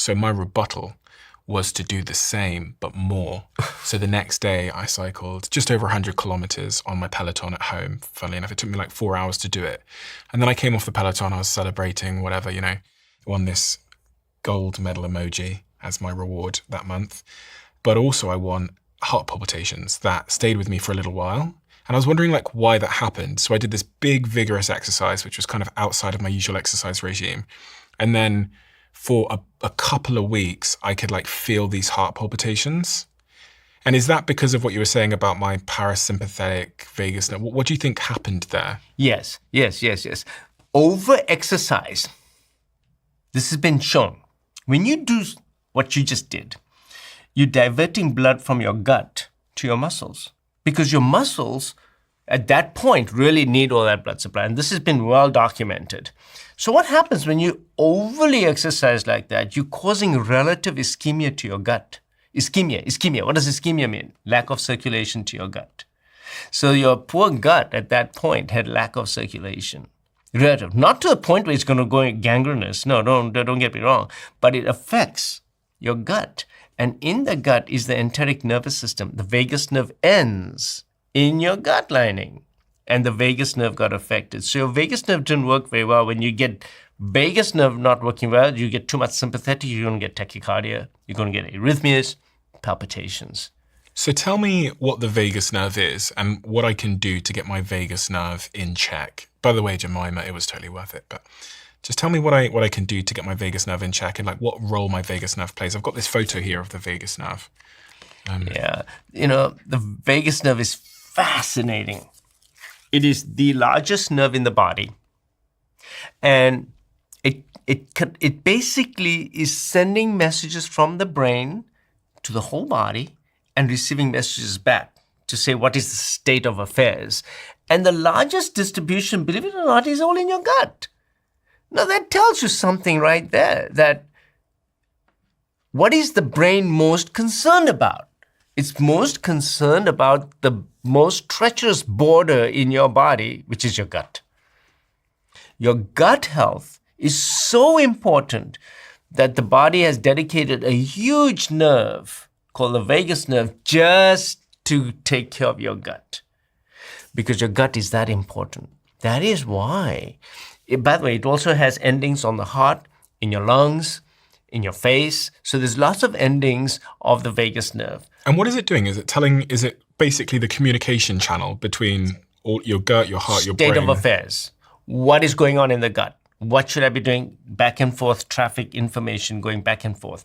So my rebuttal was to do the same, but more. So the next day I cycled just over 100 kilometers on my Peloton at home. Funnily enough, it took me like 4 hours to do it. And then I came off the Peloton, I was celebrating, whatever, won this gold medal emoji as my reward that month. But also I won heart palpitations that stayed with me for a little while. And I was wondering why that happened. So I did this big vigorous exercise, which was kind of outside of my usual exercise regime. And then for a couple of weeks, I could feel these heart palpitations. And is that because of what you were saying about my parasympathetic vagus nerve? What do you think happened there? Yes. Over-exercise. This has been shown. When you do what you just did, you're diverting blood from your gut to your muscles because your muscles at that point really need all that blood supply. And this has been well documented. So what happens when you overly exercise like that? You're causing relative ischemia to your gut. Ischemia. What does ischemia mean? Lack of circulation to your gut. So your poor gut at that point had lack of circulation. Relative. Not to the point where it's going to go gangrenous. No, don't get me wrong. But it affects your gut. And in the gut is the enteric nervous system. The vagus nerve ends in your gut lining. And the vagus nerve got affected. So your vagus nerve didn't work very well. When you get vagus nerve not working well, you get too much sympathetic, you're going to get tachycardia, you're going to get arrhythmias, palpitations. So tell me what the vagus nerve is and what I can do to get my vagus nerve in check. By the way, Jemima, it was totally worth it. But just tell me what I can do to get my vagus nerve in check and what role my vagus nerve plays. I've got this photo here of the vagus nerve. The vagus nerve is fascinating. It is the largest nerve in the body. And it basically is sending messages from the brain to the whole body and receiving messages back to say what is the state of affairs. And the largest distribution, believe it or not, is all in your gut. Now that tells you something right there, that what is the brain most concerned about? It's most concerned about the most treacherous border in your body, which is your gut. Your gut health is so important that the body has dedicated a huge nerve called the vagus nerve just to take care of your gut. Because your gut is that important. That is why. By the way, it also has endings on the heart, in your lungs, in your face. So there's lots of endings of the vagus nerve. And what is it doing? Is it basically the communication channel between all your gut, your heart, your brain? State of affairs. What is going on in the gut? What should I be doing? Back and forth, traffic information going back and forth.